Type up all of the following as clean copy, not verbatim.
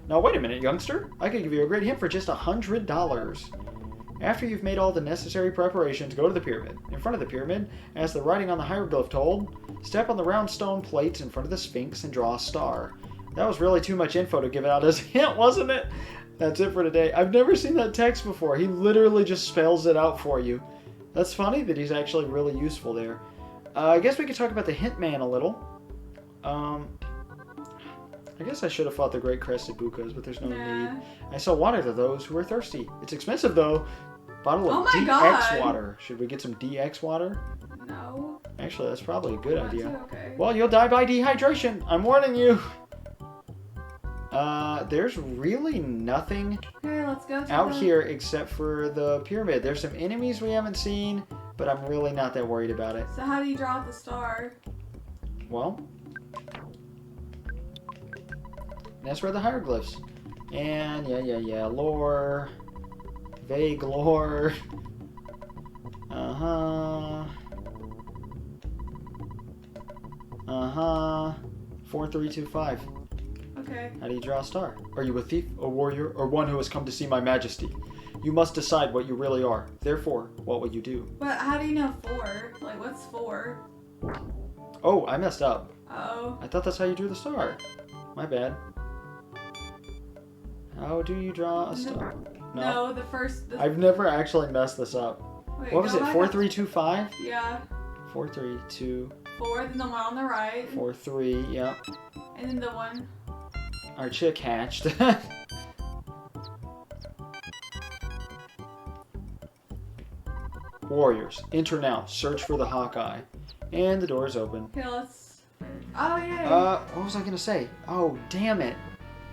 Now wait a minute, youngster. I could give you a great hint for just $100. After you've made all the necessary preparations, go to the pyramid. In front of the pyramid, as the writing on the hieroglyph told, step on the round stone plates in front of the Sphinx and draw a star. That was really too much info to give out as a hint, wasn't it? That's it for today. I've never seen that text before. He literally just spells it out for you. That's funny that he's actually really useful there. I guess we could talk about the hint man a little. I guess I should have fought the Great Crested Bukas, but there's no need. I sell water to those who are thirsty. It's expensive, though. Bottle of DX water. Should we get some DX water? No. Actually, that's probably a good idea. Okay. Well, you'll die by dehydration. I'm warning you. There's really nothing let's go out here except for the pyramid. There's some enemies we haven't seen, but I'm really not that worried about it. So how do you draw out the star? Well, that's where the hieroglyphs. And yeah, lore. Vague lore. 4325. Okay. How do you draw a star? Are you a thief, a warrior, or one who has come to see my majesty? You must decide what you really are. Therefore, what will you do? But how do you know 4? Like, what's 4? Oh, I messed up. Oh. I thought that's how you drew the star. My bad. How do you draw a star? No, the first... I've never actually messed this up. Wait, what was it? 4325? Yeah. 432. 4, then the one on the right. 43, yeah. And then the one... Our chick hatched. Warriors, enter now. Search for the Hawkeye. And the door is open. Okay, let's... Oh, yeah. What was I going to say? Oh, damn it.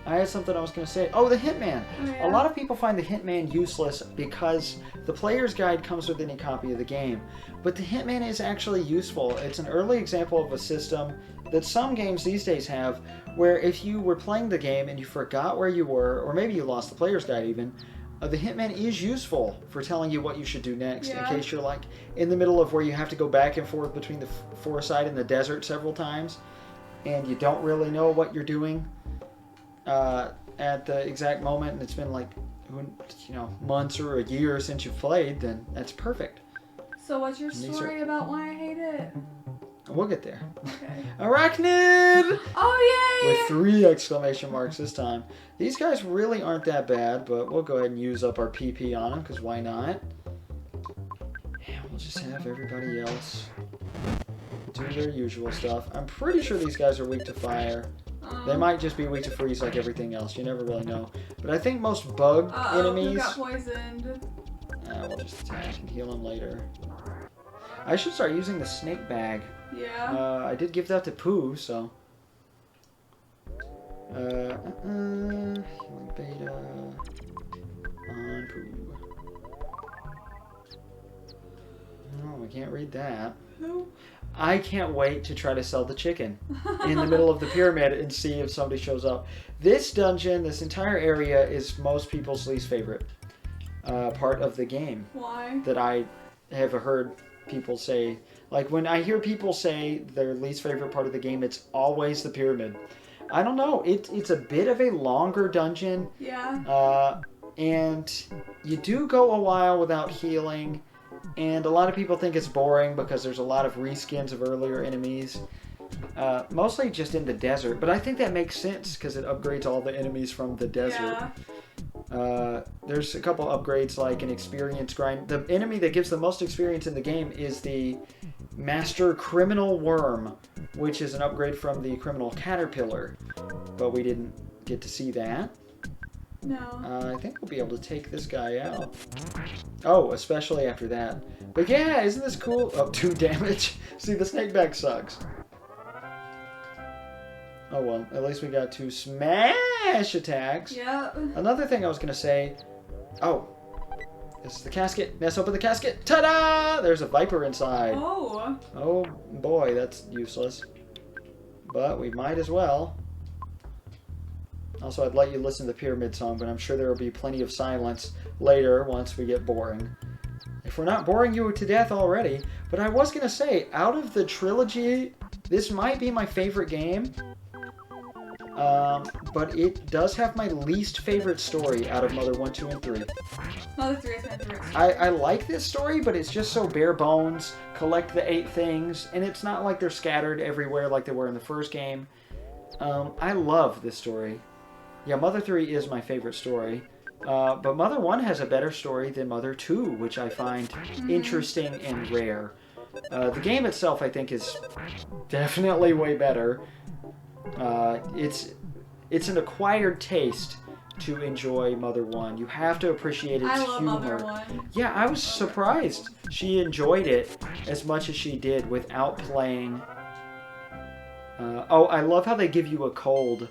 I had something I was going to say. Oh, the Hitman. Oh, yeah. A lot of people find the Hitman useless because the player's guide comes with any copy of the game. But the Hitman is actually useful. It's an early example of a system that some games these days have, where if you were playing the game and you forgot where you were, or maybe you lost the player's guide even, the Hitman is useful for telling you what you should do next, in case you're like in the middle of where you have to go back and forth between the forest side and the desert several times, and you don't really know what you're doing at the exact moment, and it's been like, months or a year since you've played, then that's perfect. So what's your story about why I hate it? We'll get there. Okay. Arachnid! Oh, yay! With 3 exclamation marks this time. These guys really aren't that bad, but we'll go ahead and use up our PP on them, because why not? And we'll just have everybody else do their usual stuff. I'm pretty sure these guys are weak to fire. They might just be weak to freeze like everything else. You never really know. But I think most bug enemies... who got poisoned? We'll just attack and heal them later. I should start using the snake bag. Yeah. I did give that to Pooh, so... Healing beta... On Pooh. Oh, I can't read that. Who? I can't wait to try to sell the chicken in the middle of the pyramid and see if somebody shows up. This dungeon, this entire area, is most people's least favorite part of the game. Why? That I have heard people say. Like, when I hear people say their least favorite part of the game, it's always the pyramid. I don't know. It's a bit of a longer dungeon. Yeah. And you do go a while without healing. And a lot of people think it's boring because there's a lot of reskins of earlier enemies. Mostly just in the desert. But I think that makes sense because it upgrades all the enemies from the desert. Yeah. There's a couple upgrades like an experience grind. The enemy that gives the most experience in the game is the Master Criminal Worm, which is an upgrade from the Criminal Caterpillar. But we didn't get to see that. No. I think we'll be able to take this guy out. Oh, especially after that. But yeah, isn't this cool? Oh, 2 damage. See, the snake bag sucks. Oh well, at least we got 2 smash attacks. Yeah. Another thing I was going to say... Oh, this is the casket. Let's open the casket. Ta-da! There's a viper inside. Oh. Oh boy, that's useless. But we might as well. Also, I'd let you listen to the pyramid song, but I'm sure there will be plenty of silence later once we get boring. If we're not boring you to death already. But I was going to say, out of the trilogy, this might be my favorite game. But it does have my least favorite story out of Mother 1, 2, and 3. Mother 3 is my favorite. I like this story, but it's just so bare bones. Collect the 8 things, and it's not like they're scattered everywhere like they were in the first game. I love this story. Yeah, Mother 3 is my favorite story. But Mother 1 has a better story than Mother 2, which I find interesting and rare. The game itself, I think, is definitely way better. It's an acquired taste to enjoy Mother 1. You have to appreciate its I love humor. Mother 1. Yeah, I was surprised she enjoyed it as much as she did without playing. I love how they give you a cold.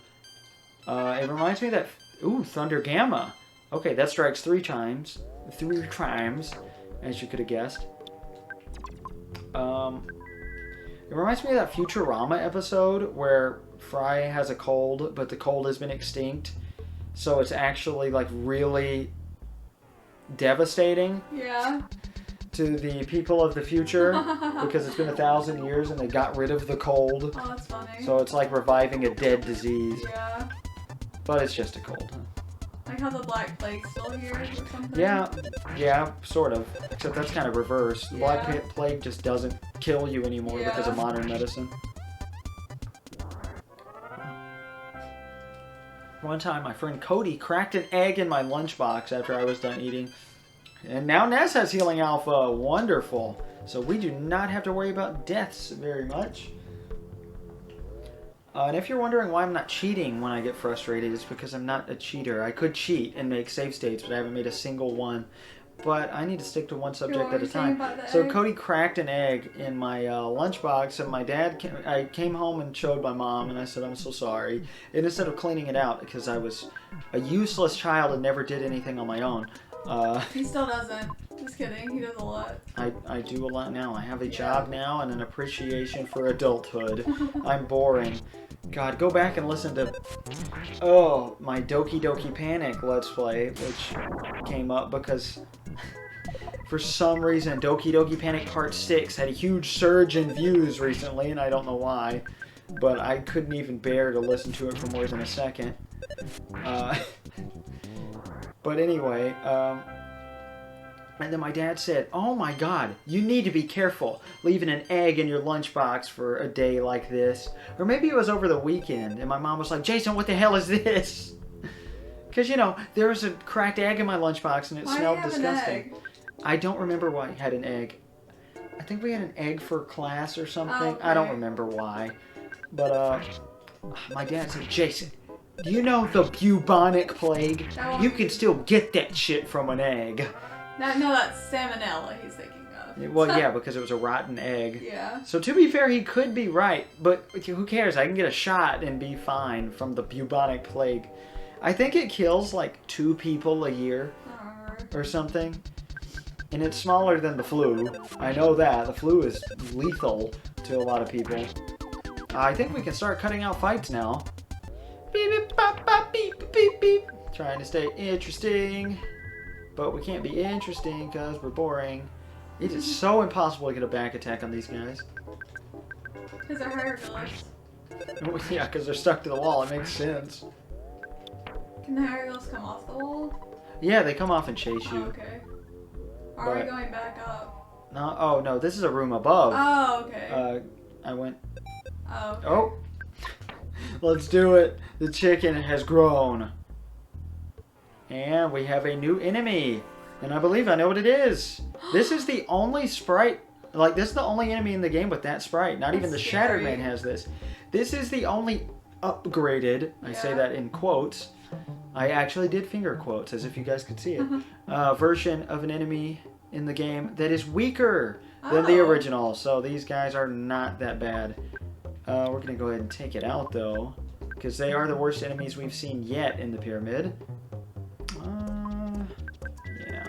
It reminds me that... Ooh, Thunder Gamma. Okay, that strikes 3 times. 3 times, as you could have guessed. It reminds me of that Futurama episode where Fry has a cold, but the cold has been extinct. So it's actually, like, really devastating. Yeah. To the people of the future, because it's been 1,000 years and they got rid of the cold. Oh, that's funny. So it's like reviving a dead disease. Yeah. But it's just a cold. Like how the Black Plague's still here or something? Yeah, sort of. Except that's kind of reversed. The Black Plague just doesn't kill you anymore because of modern medicine. One time, my friend Cody cracked an egg in my lunchbox after I was done eating. And now Ness has Healing Alpha. Wonderful. So we do not have to worry about deaths very much. And if you're wondering why I'm not cheating when I get frustrated, it's because I'm not a cheater. I could cheat and make save states, but I haven't made a single one. But I need to stick to one subject at a time. So Cody cracked an egg in my lunchbox, and my dad, I came home and showed my mom, and I said, I'm so sorry. And instead of cleaning it out, because I was a useless child and never did anything on my own. He still doesn't. Just kidding. He does a lot. I do a lot now. I have a job now and an appreciation for adulthood. I'm boring. God, go back and listen to, my Doki Doki Panic Let's Play, which came up because for some reason Doki Doki Panic Part 6 had a huge surge in views recently, and I don't know why, but I couldn't even bear to listen to it for more than a second. But anyway, and then my dad said, oh my god, you need to be careful leaving an egg in your lunchbox for a day like this. Or maybe it was over the weekend, and my mom was like, Jason, what the hell is this? Because, you know, there was a cracked egg in my lunchbox, and it smelled disgusting. I don't remember why I had an egg. I think we had an egg for class or something. Oh, okay. I don't remember why. But, my dad said, Jason, do you know the bubonic plague? You can still get that shit from an egg. No, that's salmonella he's thinking of. Well, yeah, because it was a rotten egg. Yeah. So to be fair, he could be right, but who cares? I can get a shot and be fine from the bubonic plague. I think it kills like 2 people a year or something. And it's smaller than the flu. I know that. The flu is lethal to a lot of people. I think we can start cutting out fights now. Beep, beep, bop, bop, beep, beep, beep. Trying to stay interesting. But we can't be interesting because we're boring. It is so impossible to get a back attack on these guys. Because they're hieroglyphs. Yeah, because they're stuck to the wall. It makes sense. Can the hieroglyphs come off the wall? Yeah, they come off and chase you. Oh, okay. Are we going back up? No, oh no, this is a room above. Oh, okay. I went... Oh, okay. Oh! Let's do it! The chicken has grown. And we have a new enemy. And I believe I know what it is. This is the only sprite... Like, this is the only enemy in the game with that sprite. Not even the Shattered Man has this. This is the only upgraded, I say that in quotes. I actually did finger quotes, as if you guys could see it. Version of an enemy in the game that is weaker than the original. So these guys are not that bad. We're going to go ahead and take it out, though. Because they are the worst enemies we've seen yet in the pyramid. Yeah.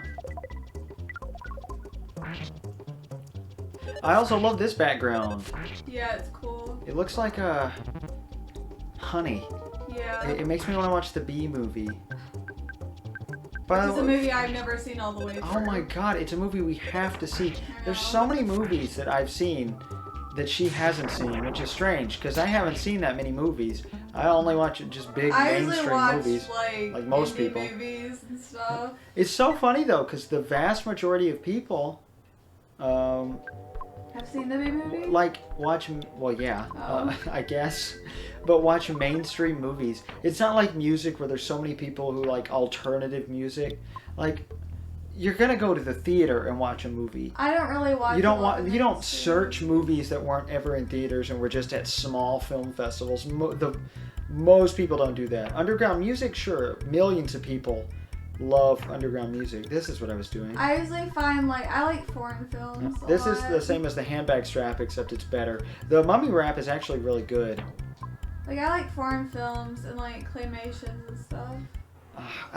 I also love this background. Yeah, it's cool. It looks like honey. Yeah. It makes me want to watch the Bee movie. This is a movie I've never seen all the way through. Oh my god, it's a movie we have to see. There's so many movies that I've seen that she hasn't seen, which is strange, because I haven't seen that many movies. I only watch just big mainstream movies. Like most indie people. movies and stuff. It's so funny though, because the vast majority of people, Have seen the big movie? like watch. Well, yeah, I guess, but watch mainstream movies. It's not like music where there's so many people who like alternative music. Like, you're gonna go to the theater and watch a movie. I don't really watch. You don't search movies that weren't ever in theaters and were just at small film festivals. Most people don't do that. Underground music, sure, millions of people love underground music. This is what I was doing. I usually find I like foreign films. This is the same as the handbag strap, except it's better. The mummy wrap is actually really good. I like foreign films and claymations and stuff.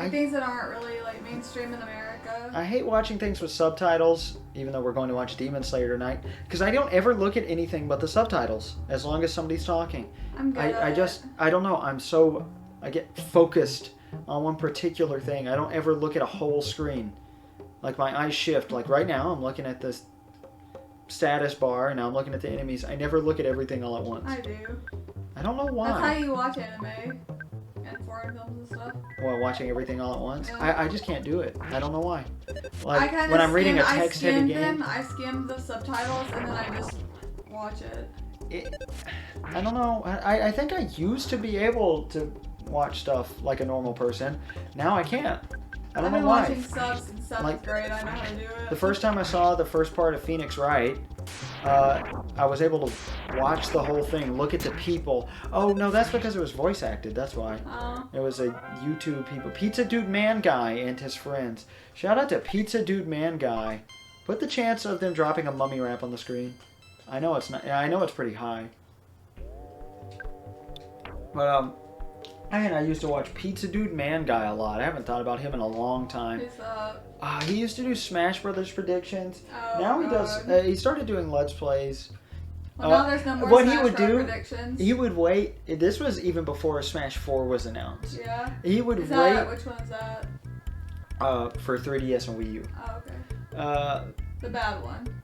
Things that aren't really mainstream in America. I hate watching things with subtitles, even though we're going to watch Demon Slayer tonight, because I don't ever look at anything but the subtitles, as long as somebody's talking. I'm good I don't know, I get focused on one particular thing. I don't ever look at a whole screen. Like, my eyes shift. Like, right now, I'm looking at this status bar, and now I'm looking at the enemies. I never look at everything all at once. I do. I don't know why. That's how you watch anime and foreign films and stuff. Well, watching everything all at once? Yeah. I just can't do it. I don't know why. When I'm reading a text-heavy game... I skim the subtitles and then I just watch it. I don't know. I think I used to be able to watch stuff like a normal person. Now I can't. I don't know why. I've been watching subs since 7th grade. I know how to do it. The first time I saw the first part of Phoenix Wright, I was able to watch the whole thing, look at the people. Oh, no, that's because it was voice acted. That's why. It was a YouTube people. Pizza Dude Man Guy and his friends. Shout out to Pizza Dude Man Guy. Put the chance of them dropping a mummy wrap on the screen. I know it's not. I know it's pretty high. But I used to watch Pizza Dude Man Guy a lot. I haven't thought about him in a long time. Who's that? He used to do Smash Brothers predictions. Oh, now he God. does. He started doing Let's Plays. Well, now there's no more what Smash he would Bros. do, predictions. he would wait. This was even before Smash 4 was announced. Yeah. He would Which one is that? For 3DS and Wii U. Oh, okay. The bad one.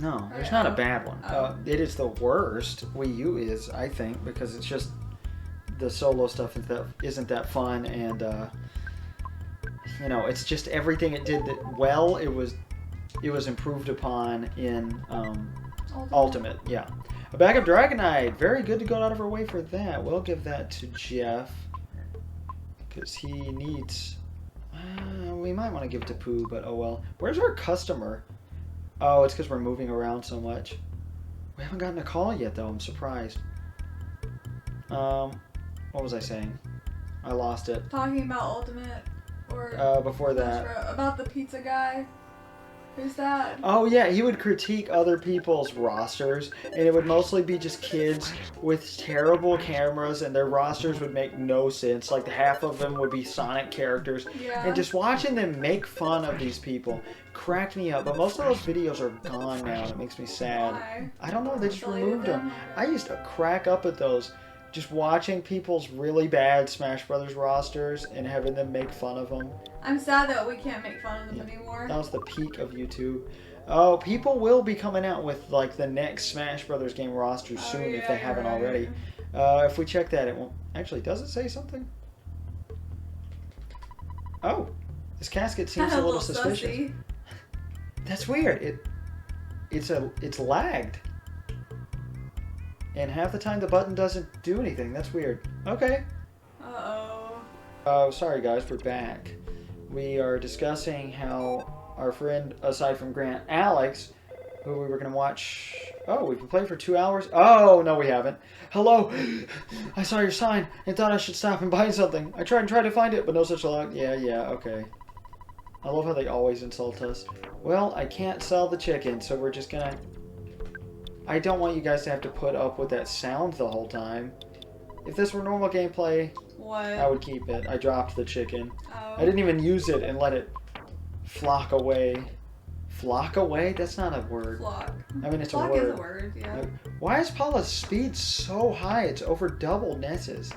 No, there's not a bad one. Oh. It is the worst. Wii U is, I think, because it's just the solo stuff isn't that fun, and it's just everything it did that well. It was improved upon in Ultimate. Yeah, a bag of Dragonite. Very good to go out of our way for that. We'll give that to Jeff because he needs. We might want to give it to Pooh, but oh well. Where's our customer? Oh, it's because we're moving around so much. We haven't gotten a call yet, though. I'm surprised. What was I saying? I lost it. Talking about Ultimate or before that. About the pizza guy. Who's that? Oh yeah, he would critique other people's rosters, and it would mostly be just kids with terrible cameras, and their rosters would make no sense. Like half of them would be Sonic characters, Yeah. and just watching them make fun of these people cracked me up. But most of those videos are gone now, and it makes me sad. Why? I don't know, they just Deleted removed them. them? I used to crack up at those. Just watching people's really bad Smash Brothers rosters and having them make fun of them. I'm sad that we can't make fun of them anymore. That was the peak of YouTube. Oh, people will be coming out with the next Smash Brothers game roster soon if they haven't already. If we check that, it won't. Actually, does it say something? Oh, this casket seems a little suspicious. Sussy. That's weird. It's lagged. And half the time the button doesn't do anything. That's weird. Okay. Uh-oh. Oh, sorry guys, we're back. We are discussing how our friend, aside from Grant, Alex, who we were going to watch... Oh, we've been playing for 2 hours? Oh, no we haven't. Hello! I saw your sign and thought I should stop and buy something. I tried to find it, but no such luck. Yeah, okay. I love how they always insult us. Well, I can't sell the chicken, so we're just gonna... I don't want you guys to have to put up with that sound the whole time. If this were normal gameplay, What? I would keep it. I dropped the chicken. Oh. I didn't even use it and let it flock away. Flock away? That's not a word. Flock. I mean, it's Flock a word. is a word, yeah. Why is Paula's speed so high? It's over double Ness's.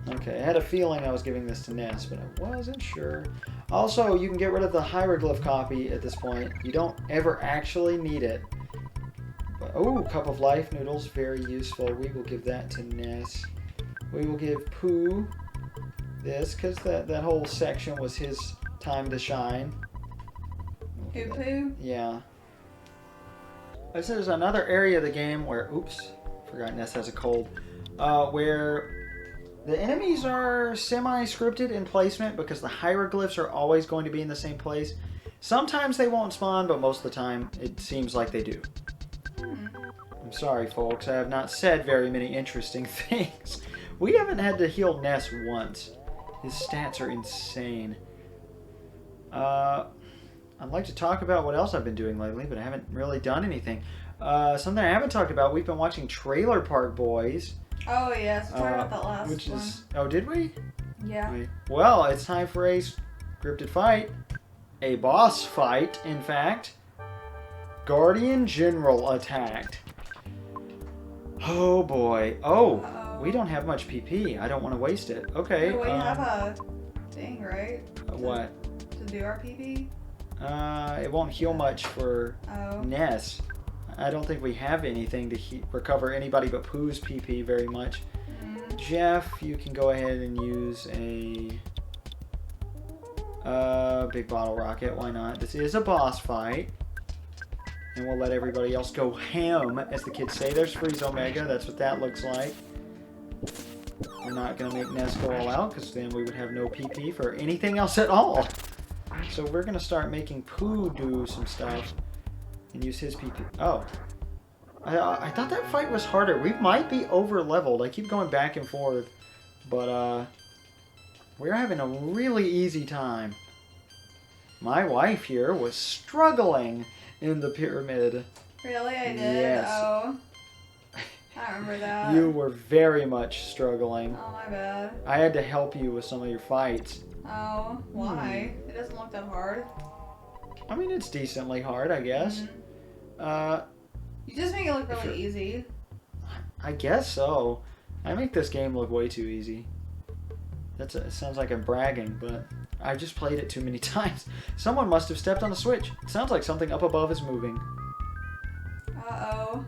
Okay, I had a feeling I was giving this to Ness, but I wasn't sure. Also, you can get rid of the hieroglyph copy at this point. You don't ever actually need it. Oh, cup of life noodles, very useful. We will give that to Ness. We will give Pooh this, because that whole section was his time to shine. Pooh? Yeah. This is another area of the game where, oops, forgot Ness has a cold, where the enemies are semi-scripted in placement because the hieroglyphs are always going to be in the same place. Sometimes they won't spawn, but most of the time it seems like they do. I'm sorry, folks. I have not said very many interesting things. We haven't had to heal Ness once. His stats are insane. I'd like to talk about what else I've been doing lately, but I haven't really done anything. Something I haven't talked about, we've been watching Trailer Park Boys. Oh, yes. We talked about that last which one. is, oh, did we? Yeah. Wait. Well, it's time for a scripted fight. A boss fight, in fact. Guardian General attacked. Oh, boy. Oh, we don't have much PP. I don't want to waste it. Okay. No, we have a thing, right? What? To do our PP? It won't heal much for Ness. I don't think we have anything to recover anybody but Pooh's PP very much. Jeff, you can go ahead and use a big bottle rocket. Why not? This is a boss fight. And we'll let everybody else go ham, as the kids say. There's Freeze Omega. That's what that looks like. We're not going to make Ness go all out, because then we would have no PP for anything else at all. So we're going to start making Pooh do some stuff and use his PP. Oh. I thought that fight was harder. We might be over-leveled. I keep going back and forth. But, we're having a really easy time. My wife here was struggling in the pyramid. Really? I did? Yes. Oh. I remember that. You were very much struggling. Oh, my bad. I had to help you with some of your fights. Oh, why? It doesn't look that hard. I mean, it's decently hard, I guess. You just make it look really easy. I guess so. I make this game look way too easy. It sounds like I'm bragging, but I just played it too many times. Someone must have stepped on the switch. It sounds like something up above is moving. Uh-oh.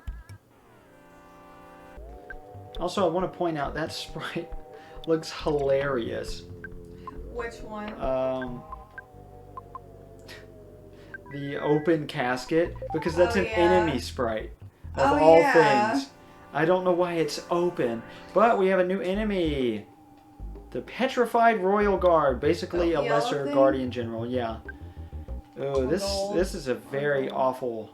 Also, I want to point out that sprite looks hilarious. Which one? The open casket, because that's an yeah. enemy sprite of all things. I don't know why it's open, but we have a new enemy. The Petrified Royal Guard, basically a lesser thing? Guardian General, yeah. Oh, this is a very awful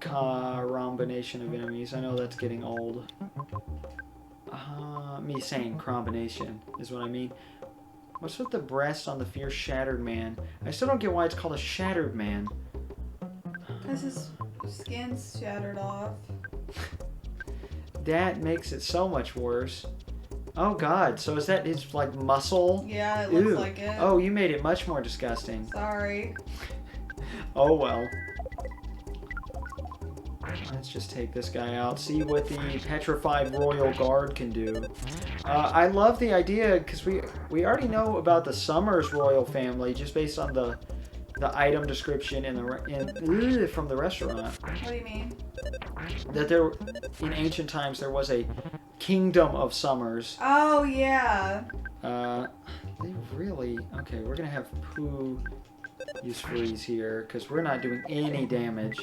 combination of enemies. I know that's getting old. Me saying combination is what I mean. What's with the breast on the fierce Shattered Man? I still don't get why it's called a Shattered Man. Because his skin's shattered off. That makes it so much worse. Oh god, so is that his, like, muscle? Yeah, it looks like it. Oh, you made it much more disgusting. Sorry. Oh well. Let's just take this guy out, see what the Petrified Royal Guard can do. I love the idea, because we already know about the Summers Royal Family, just based on the item description from the restaurant. What do you mean? That there, in ancient times, there was a kingdom of Summers. Oh, yeah. They really... Okay, we're going to have Pooh use Freeze here, because we're not doing any damage.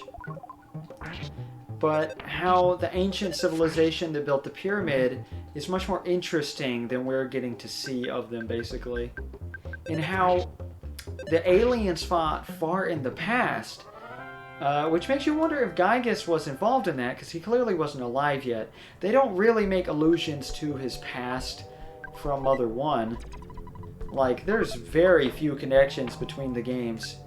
But how the ancient civilization that built the pyramid is much more interesting than we're getting to see of them, basically. And how the aliens fought far in the past, which makes you wonder if Gygas was involved in that, because he clearly wasn't alive yet. They don't really make allusions to his past from Mother 1. Like, there's very few connections between the games.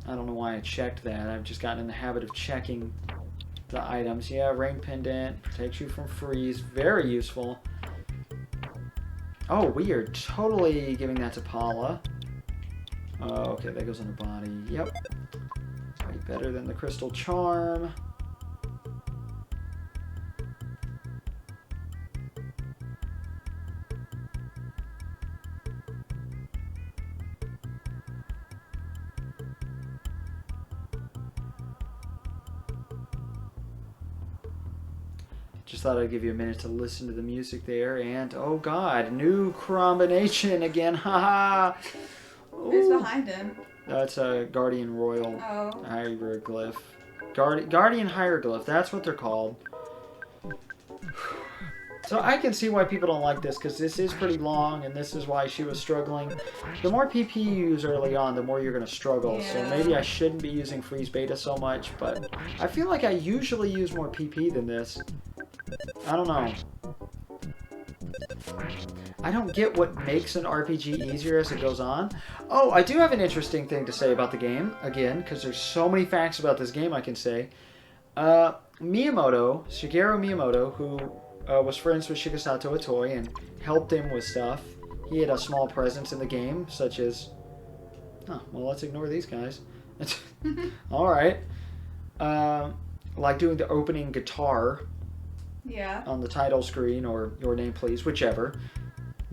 I don't know why I checked that. I've just gotten in the habit of checking the items. Yeah, Rain Pendant protects you from freeze. Very useful. Oh, we are totally giving that to Paula. Oh, okay, that goes on her body. Yep. Way better than the Crystal Charm. Just thought I'd give you a minute to listen to the music there. And, oh god, new combination again. Haha. Who's behind him? That's a Guardian Royal Hieroglyph. Guardian Hieroglyph, that's what they're called. So I can see why people don't like this, because this is pretty long, and this is why she was struggling. The more PP you use early on, the more you're going to struggle. Yeah. So maybe I shouldn't be using Freeze Beta so much, but I feel like I usually use more PP than this. I don't know. I don't get what makes an RPG easier as it goes on. Oh, I do have an interesting thing to say about the game, again, because there's so many facts about this game I can say. Shigeru Miyamoto, who was friends with Shigesato Itoi and helped him with stuff. He had a small presence in the game, such as... Oh, well, let's ignore these guys. Alright. Like doing the opening guitar on the title screen, or Your Name Please, whichever.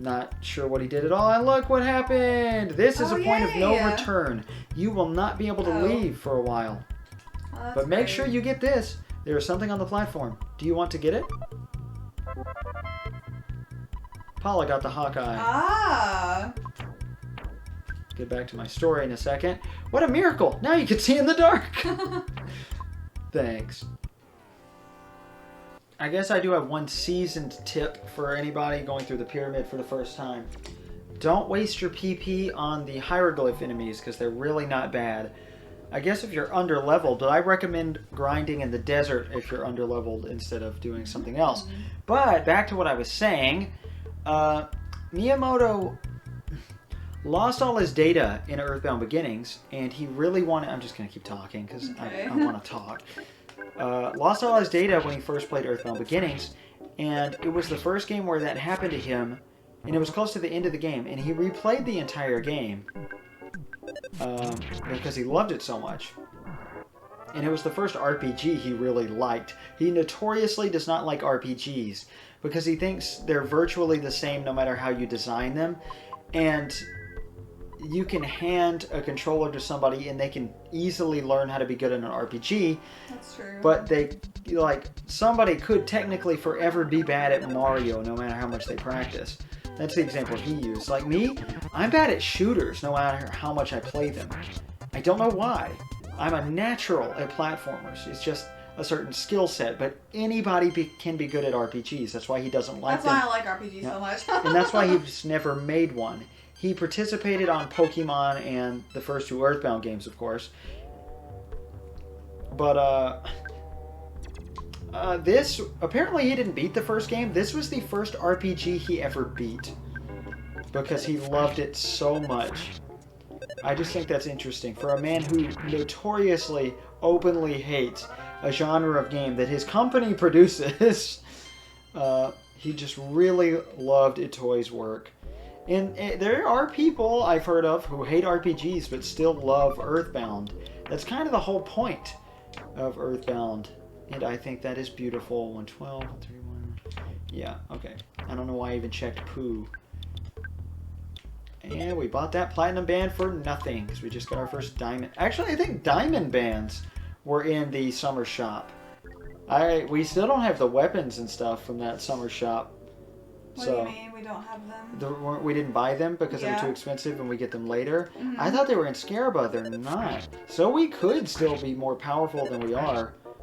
Not sure what he did at all. And look what happened! This is a point of no return. You will not be able to leave for a while. Oh, but make sure you get this. There is something on the platform. Do you want to get it? Paula got the Hawkeye. Ah! Get back to my story in a second. What a miracle! Now you can see in the dark! Thanks. I guess I do have one seasoned tip for anybody going through the pyramid for the first time. Don't waste your PP on the hieroglyph enemies, because they're really not bad. I guess if you're under-leveled, but I recommend grinding in the desert if you're under-leveled instead of doing something else. But back to what I was saying, Miyamoto lost all his data in EarthBound Beginnings, and he really wanted... I'm just going to keep talking because I want to talk. Lost all his data when he first played EarthBound Beginnings, and it was the first game where that happened to him, and it was close to the end of the game, and he replayed the entire game because he loved it so much. And it was the first RPG he really liked. He notoriously does not like RPGs because he thinks they're virtually the same no matter how you design them, and you can hand a controller to somebody and they can easily learn how to be good in an RPG. That's true. But somebody could technically forever be bad at Mario no matter how much they practice. That's the example he used. Like me, I'm bad at shooters no matter how much I play them. I don't know why. I'm a natural at platformers. It's just a certain skill set, but anybody can be good at RPGs. That's why he doesn't like them. That's why I like RPGs so much. And that's why he's never made one. He participated on Pokemon and the first two EarthBound games, of course. But, this, apparently he didn't beat the first game. This was the first RPG he ever beat because he loved it so much. I just think that's interesting. For a man who notoriously, openly hates a genre of game that his company produces, he just really loved Itoi's work. And there are people I've heard of who hate RPGs but still love EarthBound. That's kind of the whole point of EarthBound. And I think that is beautiful. 112, 131. Yeah, okay. I don't know why I even checked Pooh. And we bought that Platinum Band for nothing because we just got our first Diamond. Actually, I think Diamond Bands were in the summer shop. We still don't have the weapons and stuff from that summer shop. What do you mean we don't have them? We didn't buy them because they were too expensive and we get them later. Mm-hmm. I thought they were in Scaraba. They're not. So we could still be more powerful than we are.